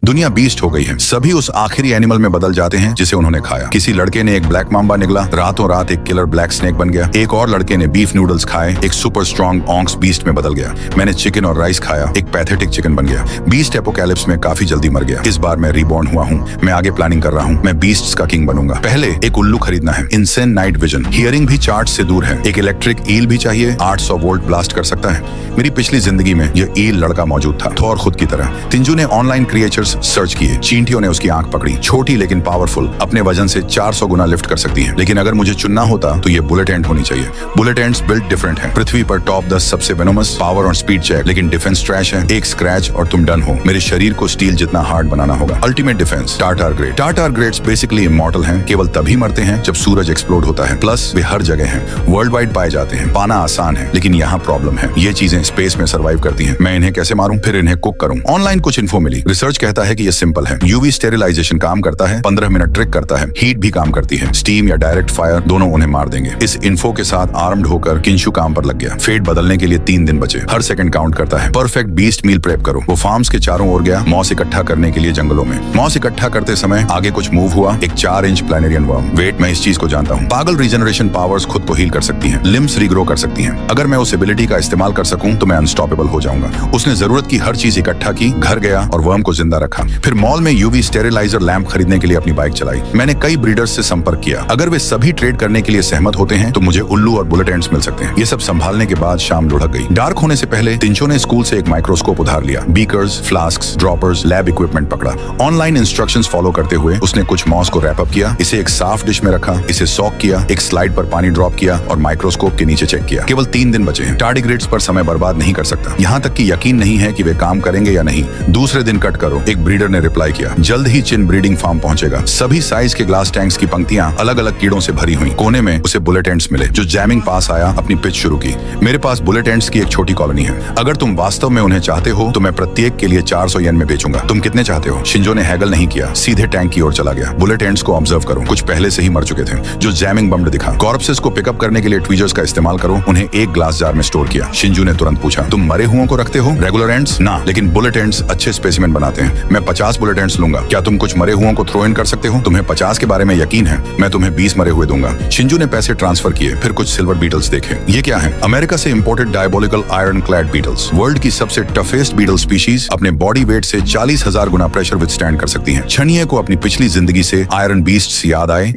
दुनिया बीस्ट हो गई है। सभी उस आखिरी एनिमल में बदल जाते हैं जिसे उन्होंने खाया। किसी लड़के ने एक ब्लैक मांबा निकला, रातों रात एक किलर ब्लैक स्नेक बन गया। एक और लड़के ने बीफ नूडल्स खाए, एक सुपर स्ट्रॉन्ग ऑंक्स बीस्ट में बदल गया। मैंने चिकन और राइस खाया, एक पैथेटिक चिकन बन गया। बीस्ट एपोकैलिप्स में काफी जल्दी मर गया। इस बार मैं रीबॉर्न हुआ हूँ। मैं आगे प्लानिंग कर रहा हूँ। मैं बीस्ट्स का किंग बनूंगा। पहले एक उल्लू खरीदना है, इनसेन नाइट विजन। हियरिंग भी चार्ट से दूर है। एक इलेक्ट्रिक ईल भी चाहिए, 800 वोल्ट ब्लास्ट कर सकता है। मेरी पिछली जिंदगी में यह ईल लड़का मौजूद था, थॉर खुद की तरह। तिंजू ने ऑनलाइन क्रिएचर्स सर्च किए। चींटियों ने उसकी आंख पकड़ी। छोटी लेकिन पावरफुल, अपने वजन से 400 गुना लिफ्ट कर सकती है। लेकिन अगर मुझे चुनना होता तो ये बुलेट एंट होनी चाहिए। बुलेट एंट्स बिल्ड डिफरेंट है। पृथ्वी पर टॉप 10 सबसे वेनोमस, पावर और स्पीड चेक, लेकिन डिफेंस ट्रैश है। एक स्क्रैच और तुम डन हो। मेरे शरीर को स्टील जितना हार्ड बनाना होगा। Ultimate defence tardigrade. Tardigrades basically immortal हैं, केवल तभी मरते हैं जब सूरज एक्सप्लोड होता है। प्लस वे हर जगह हैं, वर्ल्ड वाइड पाए जाते हैं। पाना आसान है, लेकिन यहाँ प्रॉब्लम है। ये चीजें स्पेस में सर्वाइव करती हैं। मैं इन्हें कैसे मारूं, फिर इन्हें कुक करूं? ऑनलाइन कुछ इन्फो मिली। रिसर्च कहता है कि ये सिंपल है। यूवी स्टेरिलाइजेशन काम करता है, 15 मिनट ट्रिक करता है। हीट भी काम करती है। स्टीम या डायरेक्ट फायर दोनों उन्हें मार देंगे। इस इन्फो के साथ आर्म्ड होकर किंशु काम पर लग गया। फेट बदलने के लिए 3 दिन बचे। हर सेकंड काउंट करता है। परफेक्ट बीस्ट मील प्रेप करो। वो फार्म्स के चारों ओर गया, मॉस इकट्ठा करने के लिए जंगलों में। मॉस इकट्ठा करते समय आगे कुछ मूव हुआ। एक 4 इंच प्लैनेरियन वर्म। वेट, मैं इस चीज को जानता हूँ। पागल रीजनरेशन पावर्स खुद को हील कर सकती हैं, लिम्स रीग्रो कर सकती हैं। अगर मैं उस एबिलिटी का इस्तेमाल कर सकूं तो मैं अनस्टॉपेबल हो जाऊंगा। उसने जरूरत की हर चीज इकट्ठा की, घर गया और वर्म को जिंदा रखा। फिर मॉल में यूवी स्टेरिलाइजर लैंप खरीदने के लिए अपनी बाइक चलाई। मैंने कई ब्रीडर्स से संपर्क किया। अगर वे सभी ट्रेड करने के लिए सहमत होते हैं तो मुझे उल्लू और बुलेट एंट्स मिल सकते हैं। ये सब संभालने के बाद शाम लुढ़क गई। डार्क होने से पहले तिंचो ने स्कूल से एक माइक्रोस्कोप उधार लिया। Beakers, flasks, droppers, lab equipment पकड़ा। ऑनलाइन इंस्ट्रक्शंस फॉलो करते हुए उसने कुछ मॉस को रैप अप किया, इसे एक साफ डिश में रखा, इसे सॉक किया, एक स्लाइड पर पानी ड्रॉप किया और माइक्रोस्कोप के नीचे चेक किया। केवल 3 दिन बचे हैं। टार्डिग्रेड्स पर समय बर्बाद नहीं कर सकता, यहाँ तक कि यकीन नहीं है कि वे काम करेंगे या नहीं। दूसरे दिन कट करो, एक ब्रीडर ने रिप्लाई किया। जल्द ही चिन ब्रीडिंग फार्म पहुंचेगा। सभी साइज के ग्लास टैंक्स की पंक्तियां अलग अलग कीड़ों से भरी हुई। कोने में उसे बुलेट एंट्स मिले। जो जैमिंग पास आया, अपनी पिच शुरू की। मेरे पास बुलेट एंट्स की एक छोटी कॉलोनी है। अगर तुम वास्तव में उन्हें चाहते हो तो मैं प्रत्येक के लिए 400 येन में बेचूंगा। तुम कितने चाहते हो? शिंजो ने हैगल नहीं किया, सीधे टैंक की ओर चला गया। बुलेट एंट्स को ऑब्जर्व करो, कुछ पहले से ही मर चुके थे। जो जैमिंग बम्ड दिखा। कॉर्प्सेस को पिकअप करने के लिए ट्वीजर्स का इस्तेमाल करो। उन्हें एक ग्लास जार में स्टोर किया। शिंजो ने तुरंत पूछा, तुम मरे हुओं को रखते हो? रेगुलर एंट्स ना, लेकिन बुलेट एंट्स अच्छे स्पेसिमेन बनाते हैं। मैं 50 बुलेट एंट्स लूंगा। क्या तुम कुछ मरे हुओं को थ्रो इन कर सकते हो? तुम्हें 50 के बारे में यकीन है? मैं तुम्हें 20 मरे हुए दूंगा। शिंजू ने पैसे ट्रांसफर किए। फिर कुछ सिल्वर बीटल्स देखे। ये क्या है? अमेरिका से imported diabolical iron clad beetles. World की सबसे टफेस्ट बीटल स्पीशीज। अपने बॉडी वेट से 40,000 गुना प्रेशर विथस्टैंड कर सकती हैं। छनिए को अपनी पिछली जिंदगी से आयरन बीस्ट्स याद आए।